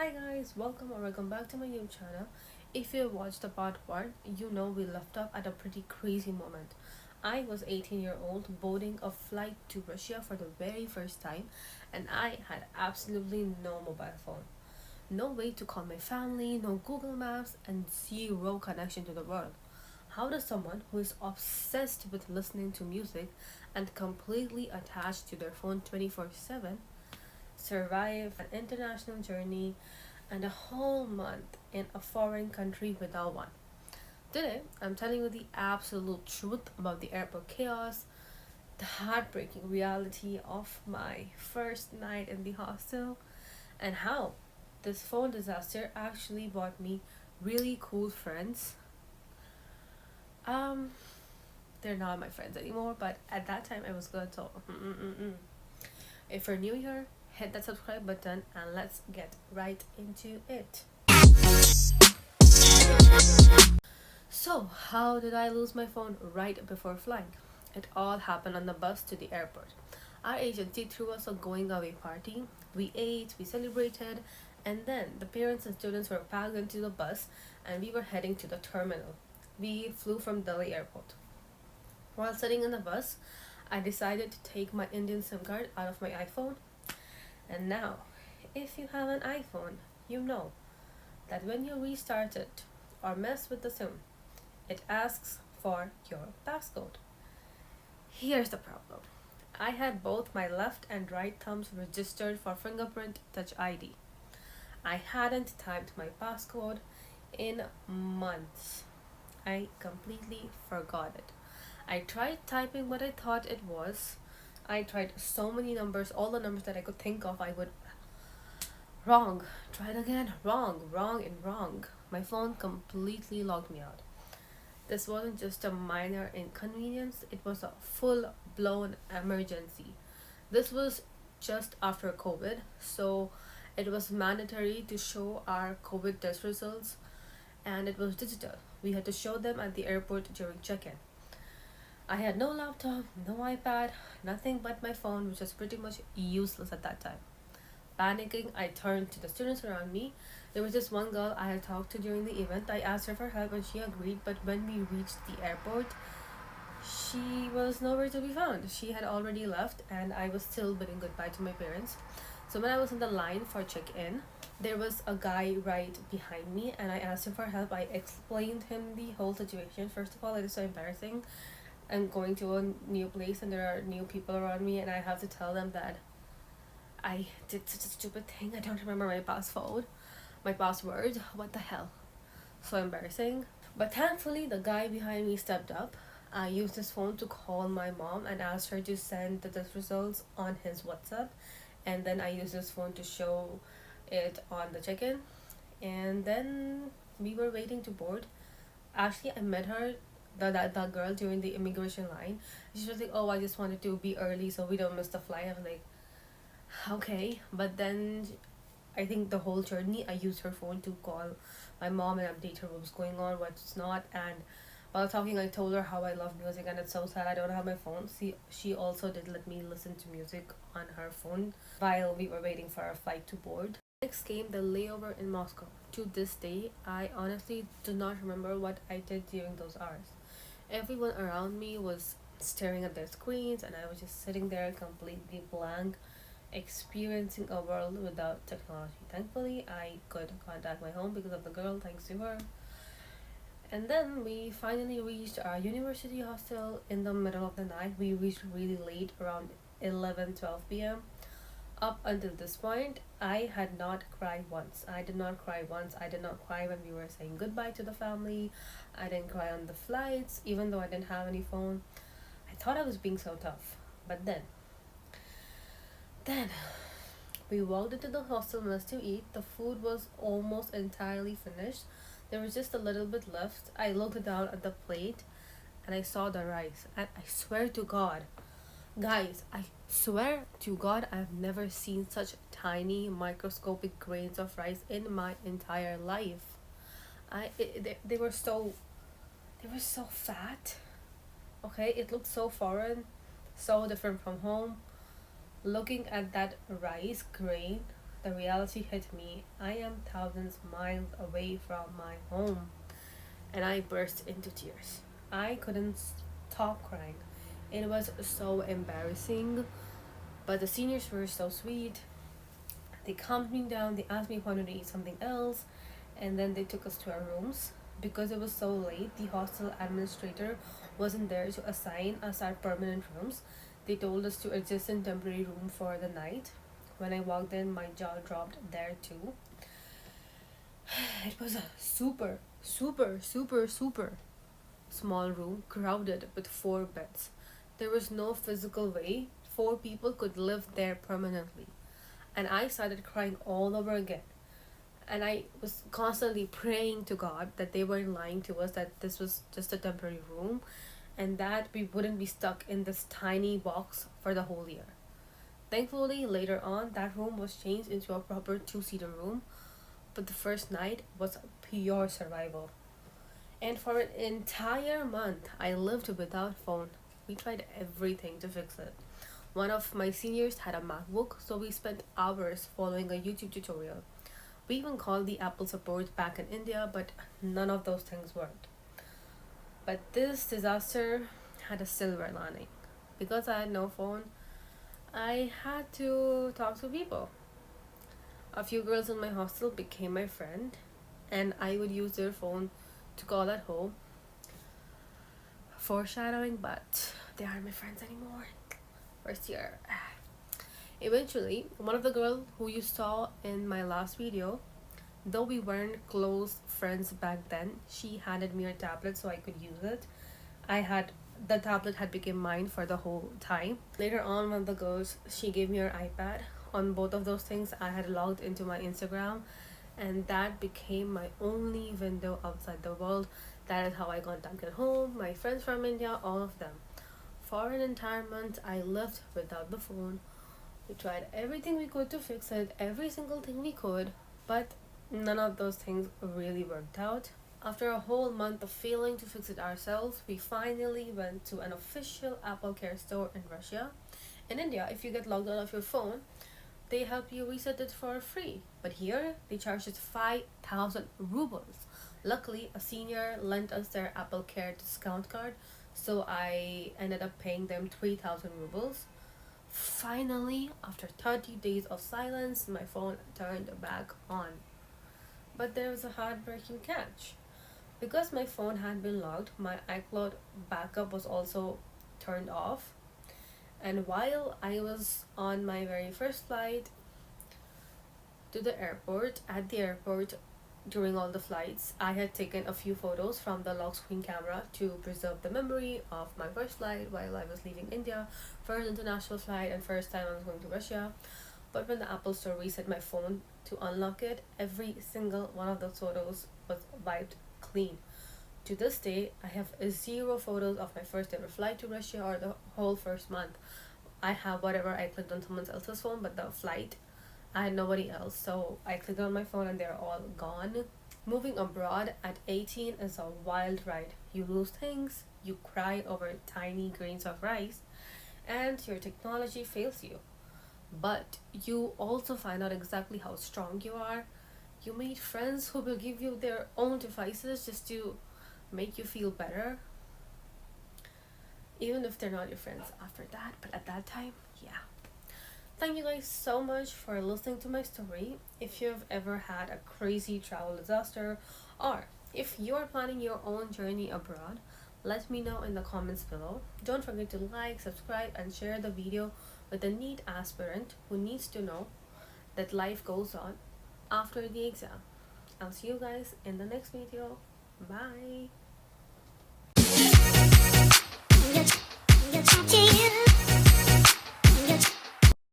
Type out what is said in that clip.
Hi guys, welcome back to my YouTube channel. If you watched the part 1, you know we left off at a pretty crazy moment. I was 18-year-old boarding a flight to Russia for the very first time, and I had absolutely no mobile phone. No way to call my family, no Google Maps, and zero connection to the world. How does someone who is obsessed with listening to music and completely attached to their phone 24/7 survive an international journey and a whole month in a foreign country without one? Today, I'm telling you the absolute truth about the airport chaos, the heartbreaking reality of my first night in the hostel, and how this phone disaster actually bought me really cool friends. Um, they're not my friends anymore, but at that time it was good. So, if you're new here, hit that subscribe button and let's get right into it. So, how did I lose my phone right before flying? It all happened on the bus to the airport. Our agency threw us a going away party. We ate, we celebrated, and then the parents and students were packed into the bus and we were heading to the terminal. We flew from Delhi airport. While sitting in the bus, I decided to take my Indian SIM card out of my iPhone. And now, if you have an iPhone, you know that when you restart it or mess with the SIM, it asks for your passcode. Here's the problem. I had both my left and right thumbs registered for fingerprint touch ID. I hadn't typed my passcode in months. I completely forgot it. I tried typing what I thought it was. I tried so many numbers, all the numbers that I could think of, I would wrong. Tried again, wrong, and wrong. My phone completely logged me out. This wasn't just a minor inconvenience, it was a full blown emergency. This was just after COVID, so it was mandatory to show our COVID test results, and it was digital. We had to show them at the airport during check in. I had no laptop, no iPad, nothing but my phone, which was pretty much useless at that time. Panicking, I turned to the students around me. There was this one girl I had talked to during the event. I asked her for help and she agreed, but when we reached the airport, she was nowhere to be found. She had already left, and I was still bidding goodbye to my parents. So when I was in the line for check in, there was a guy right behind me, and I asked him for help. I explained him the whole situation. First of all, it is so embarrassing. I'm going to a new place, and there are new people around me, and I have to tell them that I did such a stupid thing. I don't remember my password. What the hell? So embarrassing. But thankfully, the guy behind me stepped up. I used his phone to call my mom and asked her to send the test results on his WhatsApp. And then I used his phone to show it on the check in. And then we were waiting to board. Actually, I met her, that girl, during the immigration line. She was like, "Oh, I just wanted to be early so we don't miss the flight." I was like, okay. But then I think the whole journey I used her phone to call my mom and update her what was going on, what's not. And while talking, I told her how I love music and it's so sad I don't have my phone. She also did let me listen to music on her phone while we were waiting for our flight to board. Next came the layover in Moscow. To this day, I honestly do not remember what I did during those hours. Everyone around me was staring at their screens, and I was just sitting there completely blank, experiencing a world without technology. Thankfully, I could contact my home because of the girl, thanks to her. And then we finally reached our university hostel in the middle of the night. We reached really late, around 11-12 p.m. Up until this point, I had not cried once. I did not cry once. I did not cry when we were saying goodbye to the family. I didn't cry on the flights, even though I didn't have any phone. I thought I was being so tough. But then we walked into the hostel mess to eat. The food was almost entirely finished. There was just a little bit left. I looked down at the plate and I saw the rice. And I swear to God, guys, I swear to God, I've never seen such tiny microscopic grains of rice in my entire life. They were so fat. Okay, it looked so foreign, so different from home. Looking at that rice grain, the reality hit me. I am thousands miles away from my home, and I burst into tears. I couldn't stop crying. It was so embarrassing, but the seniors were so sweet. They calmed me down, they asked me if I wanted to eat something else, and then they took us to our rooms. Because it was so late, the hostel administrator wasn't there to assign us our permanent rooms. They told us to adjust in temporary room for the night. When I walked in, my jaw dropped there too. It was a super small room crowded with four beds. There was no physical way four people could live there permanently. And I started crying all over again. And I was constantly praying to God that they weren't lying to us, that this was just a temporary room, and that we wouldn't be stuck in this tiny box for the whole year. Thankfully, later on, that room was changed into a proper two-seater room, but the first night was pure survival. And for an entire month, I lived without phone. We tried everything to fix it. One of my seniors had a MacBook, so we spent hours following a YouTube tutorial. We even called the Apple support back in India, but none of those things worked. But this disaster had a silver lining. Because I had no phone, I had to talk to people. A few girls in my hostel became my friend, and I would use their phone to call at home. Foreshadowing, but they aren't my friends anymore. First year. Eventually, one of the girls who you saw in my last video, though we weren't close friends back then, she handed me her tablet so I could use it. I had the tablet had become mine for the whole time. Later on, one of the girls, she gave me her iPad. On both of those things, I had logged into my Instagram, and that became my only window outside the world. That is how I contacted home, my friends from India, all of them. For an entire month, I lived without the phone. We tried everything we could to fix it, every single thing we could, but none of those things really worked out. After a whole month of failing to fix it ourselves, we finally went to an official Apple Care store in Russia. In India, if you get logged out of your phone, they help you reset it for free. But here, they charge us 5,000 rubles. Luckily, a senior lent us their Apple Care discount card, so I ended up paying them 3,000 rubles. Finally, after 30 days of silence, my phone turned back on. But there was a heartbreaking catch. Because my phone had been locked, my iCloud backup was also turned off. And while I was on my very first flight to the airport, at the airport, during all the flights, I had taken a few photos from the lock screen camera to preserve the memory of my first flight while I was leaving India, first international flight, and first time I was going to Russia. But when the Apple Store reset my phone to unlock it, every single one of those photos was wiped clean. To this day, I have zero photos of my first ever flight to Russia or the whole first month. I have whatever I clicked on someone else's phone, but the flight, I had nobody else, so I clicked on my phone and they're all gone. Moving abroad at 18 is a wild ride. You lose things, you cry over tiny grains of rice, and your technology fails you. But you also find out exactly how strong you are. You meet friends who will give you their own devices just to make you feel better, even if they're not your friends after that. But at that time, yeah. Thank you guys so much for listening to my story. If you've ever had a crazy travel disaster, or if you're planning your own journey abroad, let me know in the comments below. Don't forget to like, subscribe, and share the video with a NEET aspirant who needs to know that life goes on after the exam. I'll see you guys in the next video. Bye.